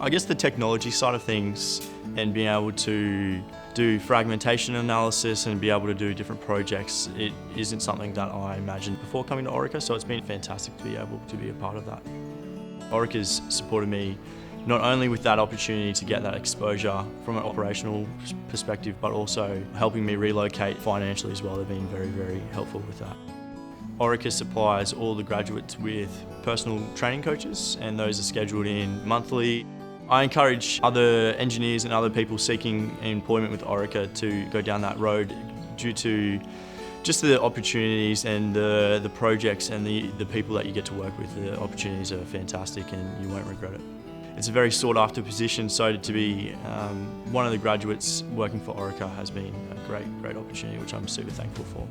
I guess the technology side of things and being able to do fragmentation analysis and be able to do different projects, it isn't something that I imagined before coming to Orica, so it's been fantastic to be able to be a part of that. Orica's supported me not only with that opportunity to get that exposure from an operational perspective, but also helping me relocate financially as well. They've been very, very helpful with that. Orica supplies all the graduates with personal training coaches, and those are scheduled in monthly. I encourage other engineers and other people seeking employment with Orica to go down that road due to just the opportunities and the projects and the people that you get to work with. The opportunities are fantastic and you won't regret it. It's a very sought after position, so to be one of the graduates working for Orica has been a great opportunity, which I'm super thankful for.